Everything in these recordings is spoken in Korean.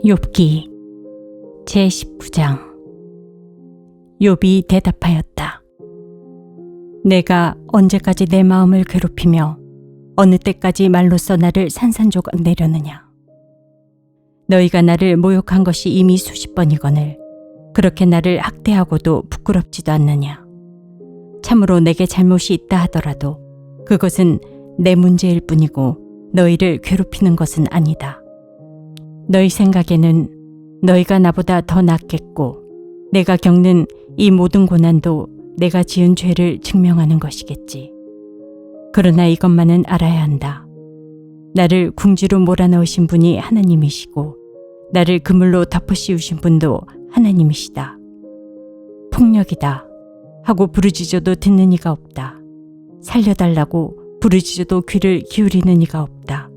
욥기 제19장. 욥이 대답하였다. 내가 언제까지 내 마음을 괴롭히며 어느 때까지 말로써 나를 산산조각 내려느냐. 너희가 나를 모욕한 것이 이미 수십 번이거늘 그렇게 나를 학대하고도 부끄럽지도 않느냐. 참으로 내게 잘못이 있다 하더라도 그것은 내 문제일 뿐이고 너희를 괴롭히는 것은 아니다. 너희 생각에는 너희가 나보다 더 낫겠고 내가 겪는 이 모든 고난도 내가 지은 죄를 증명하는 것이겠지. 그러나 이것만은 알아야 한다. 나를 궁지로 몰아넣으신 분이 하나님이시고 나를 그물로 덮어씌우신 분도 하나님이시다. 폭력이다 하고 부르짖어도 듣는 이가 없다. 살려달라고 부르짖어도 귀를 기울이는 이가 없다.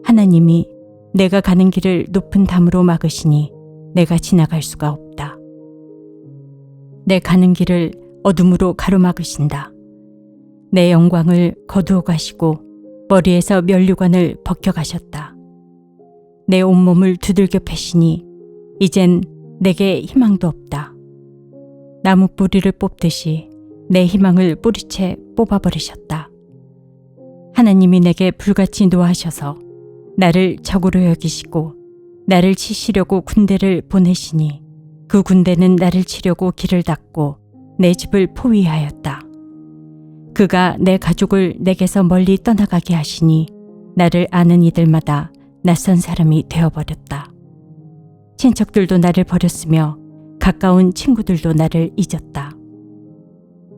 하나님이 내가 가는 길을 높은 담으로 막으시니 내가 지나갈 수가 없다. 내 가는 길을 어둠으로 가로막으신다. 내 영광을 거두어 가시고 머리에서 면류관을 벗겨 가셨다. 내 온몸을 두들겨 패시니 이젠 내게 희망도 없다. 나무 뿌리를 뽑듯이 내 희망을 뿌리채 뽑아버리셨다. 하나님이 내게 불같이 노하셔서 나를 적으로 여기시고 나를 치시려고 군대를 보내시니 그 군대는 나를 치려고 길을 닫고 내 집을 포위하였다. 그가 내 가족을 내게서 멀리 떠나가게 하시니 나를 아는 이들마다 낯선 사람이 되어버렸다. 친척들도 나를 버렸으며 가까운 친구들도 나를 잊었다.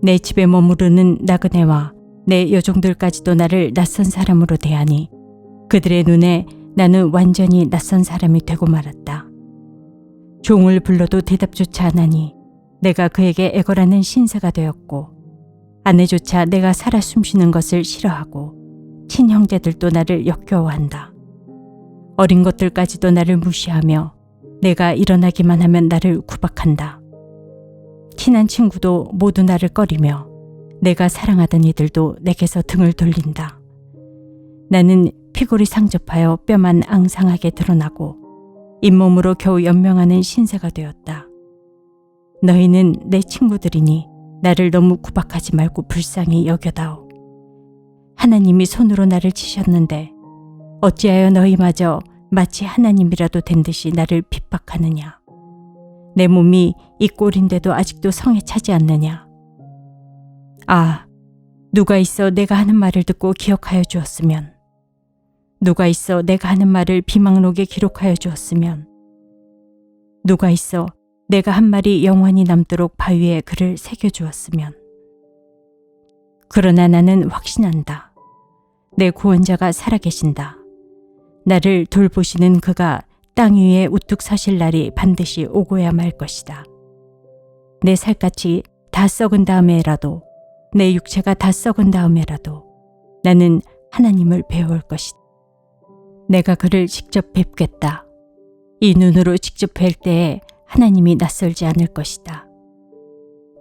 내 집에 머무르는 나그네와 내 여종들까지도 나를 낯선 사람으로 대하니 그들의 눈에 나는 완전히 낯선 사람이 되고 말았다. 종을 불러도 대답조차 안 하니 내가 그에게 애걸하는 신세가 되었고 아내조차 내가 살아 숨쉬는 것을 싫어하고 친형제들도 나를 역겨워한다. 어린 것들까지도 나를 무시하며 내가 일어나기만 하면 나를 구박한다. 친한 친구도 모두 나를 꺼리며 내가 사랑하던 이들도 내게서 등을 돌린다. 나는 피골이 상접하여 뼈만 앙상하게 드러나고 잇몸으로 겨우 연명하는 신세가 되었다. 너희는 내 친구들이니 나를 너무 구박하지 말고 불쌍히 여겨다오. 하나님이 손으로 나를 치셨는데 어찌하여 너희마저 마치 하나님이라도 된 듯이 나를 핍박하느냐. 내 몸이 이 꼴인데도 아직도 성에 차지 않느냐. 아, 누가 있어 내가 하는 말을 듣고 기억하여 주었으면. 누가 있어 내가 하는 말을 비망록에 기록하여 주었으면. 누가 있어 내가 한 말이 영원히 남도록 바위에 글을 새겨 주었으면. 그러나 나는 확신한다. 내 구원자가 살아계신다. 나를 돌보시는 그가 땅 위에 우뚝 서실 날이 반드시 오고야 말 것이다. 내 살갗이 다 썩은 다음에라도 내 육체가 다 썩은 다음에라도 나는 하나님을 배울 것이다. 내가 그를 직접 뵙겠다. 이 눈으로 직접 뵐 때에 하나님이 낯설지 않을 것이다.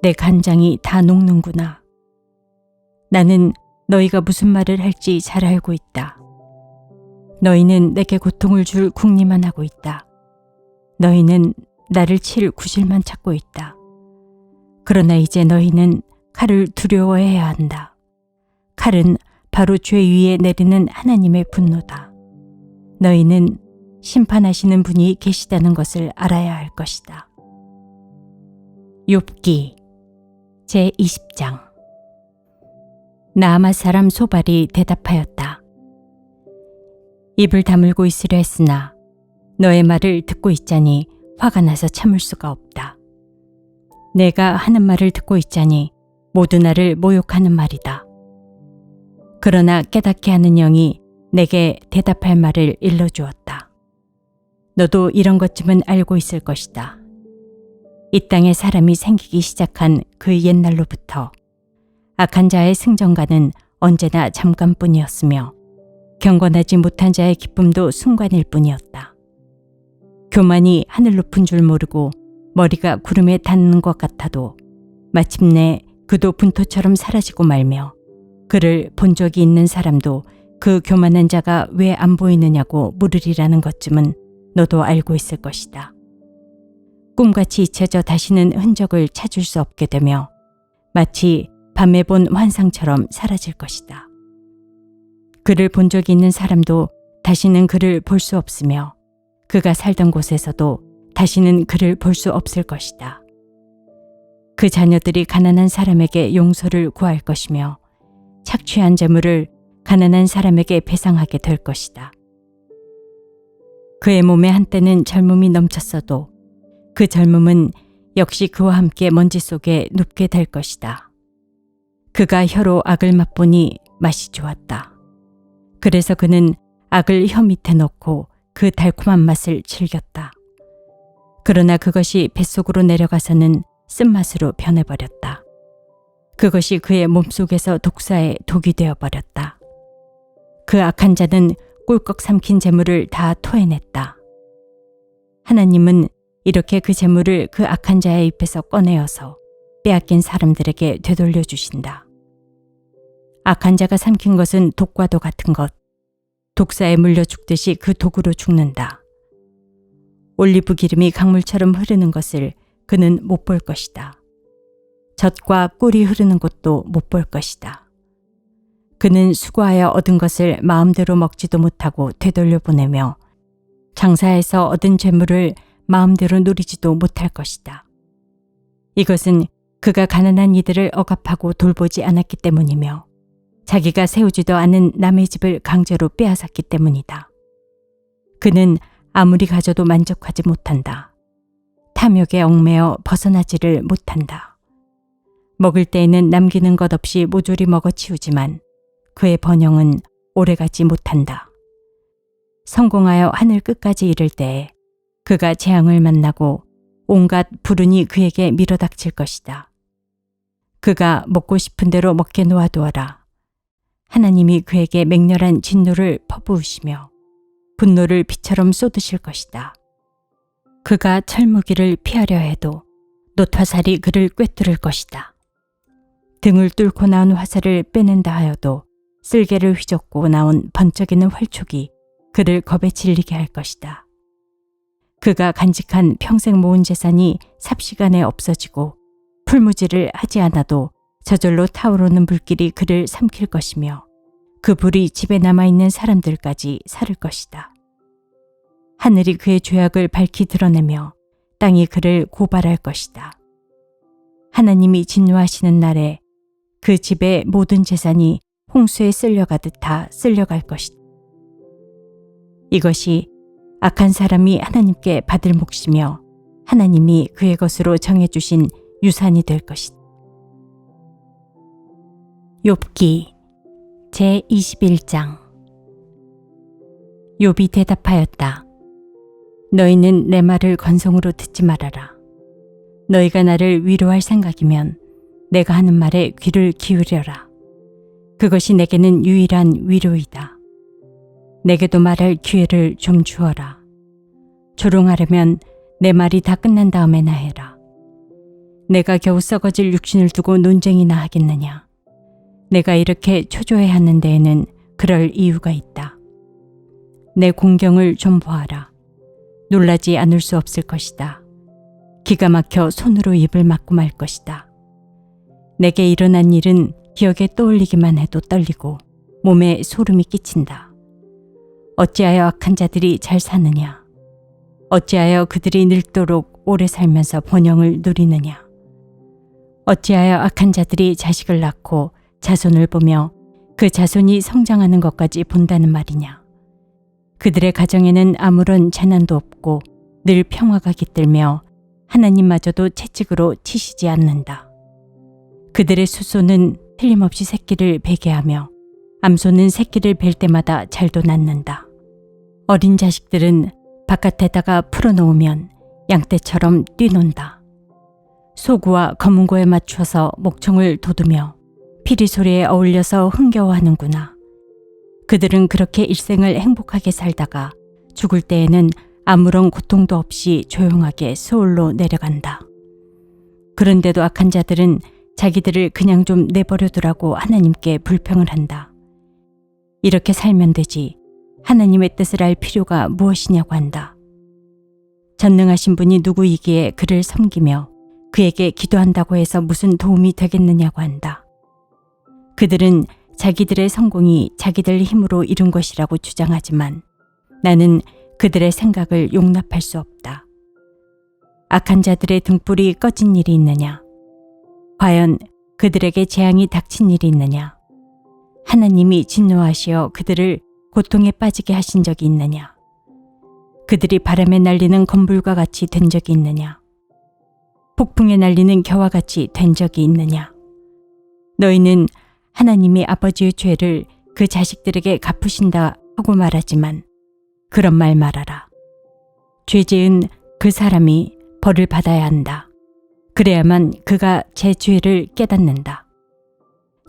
내 간장이 다 녹는구나. 나는 너희가 무슨 말을 할지 잘 알고 있다. 너희는 내게 고통을 줄 궁리만 하고 있다. 너희는 나를 칠 구실만 찾고 있다. 그러나 이제 너희는 칼을 두려워해야 한다. 칼은 바로 죄 위에 내리는 하나님의 분노다. 너희는 심판하시는 분이 계시다는 것을 알아야 할 것이다. 욥기 제20장. 나아맛 사람 소발이 대답하였다. 입을 다물고 있으려 했으나 너의 말을 듣고 있자니 화가 나서 참을 수가 없다. 내가 하는 말을 듣고 있자니 모두 나를 모욕하는 말이다. 그러나 깨닫게 하는 영이 내게 대답할 말을 일러주었다. 너도 이런 것쯤은 알고 있을 것이다. 이 땅에 사람이 생기기 시작한 그 옛날로부터 악한 자의 승전가는 언제나 잠깐뿐이었으며 경건하지 못한 자의 기쁨도 순간일 뿐이었다. 교만이 하늘 높은 줄 모르고 머리가 구름에 닿는 것 같아도 마침내 그도 분토처럼 사라지고 말며 그를 본 적이 있는 사람도 그 교만한 자가 왜 안 보이느냐고 물으리라는 것쯤은 너도 알고 있을 것이다. 꿈같이 잊혀져 다시는 흔적을 찾을 수 없게 되며 마치 밤에 본 환상처럼 사라질 것이다. 그를 본 적이 있는 사람도 다시는 그를 볼 수 없으며 그가 살던 곳에서도 다시는 그를 볼 수 없을 것이다. 그 자녀들이 가난한 사람에게 용서를 구할 것이며 착취한 재물을 가난한 사람에게 배상하게 될 것이다. 그의 몸에 한때는 젊음이 넘쳤어도 그 젊음은 역시 그와 함께 먼지 속에 눕게 될 것이다. 그가 혀로 악을 맛보니 맛이 좋았다. 그래서 그는 악을 혀 밑에 넣고 그 달콤한 맛을 즐겼다. 그러나 그것이 뱃속으로 내려가서는 쓴맛으로 변해버렸다. 그것이 그의 몸속에서 독사의 독이 되어버렸다. 그 악한 자는 꿀꺽 삼킨 재물을 다 토해냈다. 하나님은 이렇게 그 재물을 그 악한 자의 입에서 꺼내어서 빼앗긴 사람들에게 되돌려 주신다. 악한 자가 삼킨 것은 독과도 같은 것, 독사에 물려 죽듯이 그 독으로 죽는다. 올리브 기름이 강물처럼 흐르는 것을 그는 못 볼 것이다. 젖과 꿀이 흐르는 곳도 못 볼 것이다. 그는 수고하여 얻은 것을 마음대로 먹지도 못하고 되돌려 보내며 장사해서 얻은 재물을 마음대로 누리지도 못할 것이다. 이것은 그가 가난한 이들을 억압하고 돌보지 않았기 때문이며 자기가 세우지도 않은 남의 집을 강제로 빼앗았기 때문이다. 그는 아무리 가져도 만족하지 못한다. 탐욕에 얽매여 벗어나지를 못한다. 먹을 때에는 남기는 것 없이 모조리 먹어치우지만 그의 번영은 오래가지 못한다. 성공하여 하늘 끝까지 이를 때에 그가 재앙을 만나고 온갖 불운이 그에게 밀어닥칠 것이다. 그가 먹고 싶은 대로 먹게 놓아두어라. 하나님이 그에게 맹렬한 진노를 퍼부으시며 분노를 비처럼 쏟으실 것이다. 그가 철무기를 피하려 해도 놋화살이 그를 꿰뚫을 것이다. 등을 뚫고 나온 화살을 빼낸다 하여도 쓸개를 휘젓고 나온 번쩍이는 활촉이 그를 겁에 질리게 할 것이다. 그가 간직한 평생 모은 재산이 삽시간에 없어지고 풀무지를 하지 않아도 저절로 타오르는 불길이 그를 삼킬 것이며 그 불이 집에 남아있는 사람들까지 사를 것이다. 하늘이 그의 죄악을 밝히 드러내며 땅이 그를 고발할 것이다. 하나님이 진노하시는 날에 그 집의 모든 재산이 홍수에 쓸려가듯 다 쓸려갈 것이다. 이것이 악한 사람이 하나님께 받을 몫이며 하나님이 그의 것으로 정해주신 유산이 될 것이다. 욥기 제21장. 욥이 대답하였다. 너희는 내 말을 건성으로 듣지 말아라. 너희가 나를 위로할 생각이면 내가 하는 말에 귀를 기울여라. 그것이 내게는 유일한 위로이다. 내게도 말할 기회를 좀 주어라. 조롱하려면 내 말이 다 끝난 다음에나 해라. 내가 겨우 썩어질 육신을 두고 논쟁이나 하겠느냐. 내가 이렇게 초조해하는 데에는 그럴 이유가 있다. 내 공경을 좀 보아라. 놀라지 않을 수 없을 것이다. 기가 막혀 손으로 입을 막고 말 것이다. 내게 일어난 일은 기억에 떠올리기만 해도 떨리고 몸에 소름이 끼친다. 어찌하여 악한 자들이 잘 사느냐? 어찌하여 그들이 늙도록 오래 살면서 번영을 누리느냐? 어찌하여 악한 자들이 자식을 낳고 자손을 보며 그 자손이 성장하는 것까지 본다는 말이냐? 그들의 가정에는 아무런 재난도 없고 늘 평화가 깃들며 하나님마저도 채찍으로 치시지 않는다. 그들의 수소는 틀림없이 새끼를 베게 하며 암소는 새끼를 벨 때마다 잘도 낳는다. 어린 자식들은 바깥에다가 풀어놓으면 양떼처럼 뛰논다. 소구와 검은고에 맞춰서 목청을 돋우며 피리 소리에 어울려서 흥겨워하는구나. 그들은 그렇게 일생을 행복하게 살다가 죽을 때에는 아무런 고통도 없이 조용하게 수올로 내려간다. 그런데도 악한 자들은 자기들을 그냥 좀 내버려 두라고 하나님께 불평을 한다. 이렇게 살면 되지 하나님의 뜻을 알 필요가 무엇이냐고 한다. 전능하신 분이 누구이기에 그를 섬기며 그에게 기도한다고 해서 무슨 도움이 되겠느냐고 한다. 그들은 자기들의 성공이 자기들 힘으로 이룬 것이라고 주장하지만 나는 그들의 생각을 용납할 수 없다. 악한 자들의 등불이 꺼진 일이 있느냐? 과연 그들에게 재앙이 닥친 일이 있느냐? 하나님이 진노하시어 그들을 고통에 빠지게 하신 적이 있느냐? 그들이 바람에 날리는 건불과 같이 된 적이 있느냐? 폭풍에 날리는 겨와 같이 된 적이 있느냐? 너희는 하나님이 아버지의 죄를 그 자식들에게 갚으신다 하고 말하지만 그런 말 말아라. 죄 지은 그 사람이 벌을 받아야 한다. 그래야만 그가 제 죄를 깨닫는다.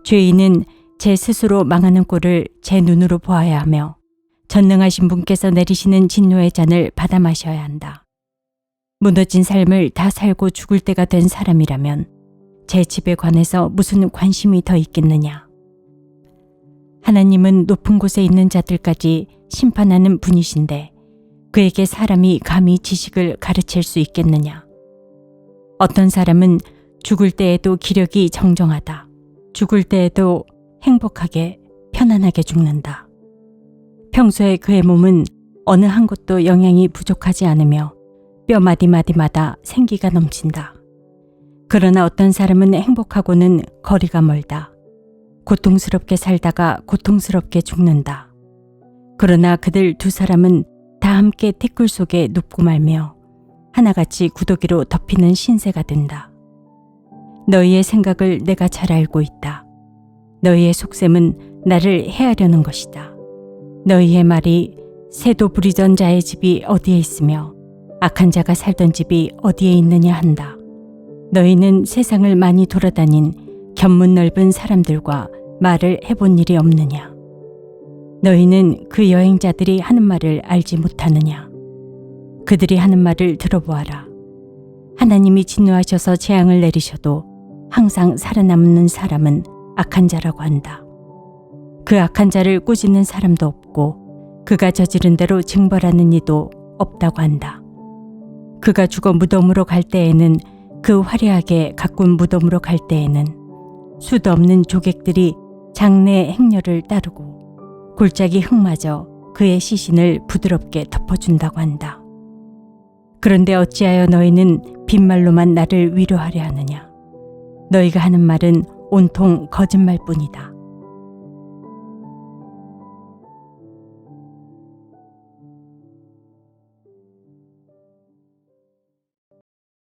죄인은 제 스스로 망하는 꼴을 제 눈으로 보아야 하며 전능하신 분께서 내리시는 진노의 잔을 받아 마셔야 한다. 무너진 삶을 다 살고 죽을 때가 된 사람이라면 제 집에 관해서 무슨 관심이 더 있겠느냐. 하나님은 높은 곳에 있는 자들까지 심판하는 분이신데 그에게 사람이 감히 지식을 가르칠 수 있겠느냐. 어떤 사람은 죽을 때에도 기력이 정정하다. 죽을 때에도 행복하게 편안하게 죽는다. 평소에 그의 몸은 어느 한 곳도 영양이 부족하지 않으며 뼈 마디마디마다 생기가 넘친다. 그러나 어떤 사람은 행복하고는 거리가 멀다. 고통스럽게 살다가 고통스럽게 죽는다. 그러나 그들 두 사람은 다 함께 티끌 속에 눕고 말며 하나같이 구더기로 덮이는 신세가 된다. 너희의 생각을 내가 잘 알고 있다. 너희의 속셈은 나를 해하려는 것이다. 너희의 말이 새도 부리던 자의 집이 어디에 있으며 악한 자가 살던 집이 어디에 있느냐 한다. 너희는 세상을 많이 돌아다닌 견문 넓은 사람들과 말을 해본 일이 없느냐. 너희는 그 여행자들이 하는 말을 알지 못하느냐. 그들이 하는 말을 들어보아라. 하나님이 진노하셔서 재앙을 내리셔도 항상 살아남는 사람은 악한 자라고 한다. 그 악한 자를 꾸짖는 사람도 없고 그가 저지른 대로 징벌하는 이도 없다고 한다. 그가 죽어 무덤으로 갈 때에는 그 화려하게 가꾼 무덤으로 갈 때에는 수도 없는 조객들이 장래 행렬을 따르고 골짜기 흙마저 그의 시신을 부드럽게 덮어준다고 한다. 그런데 어찌하여 너희는 빈말로만 나를 위로하려 하느냐. 너희가 하는 말은 온통 거짓말뿐이다.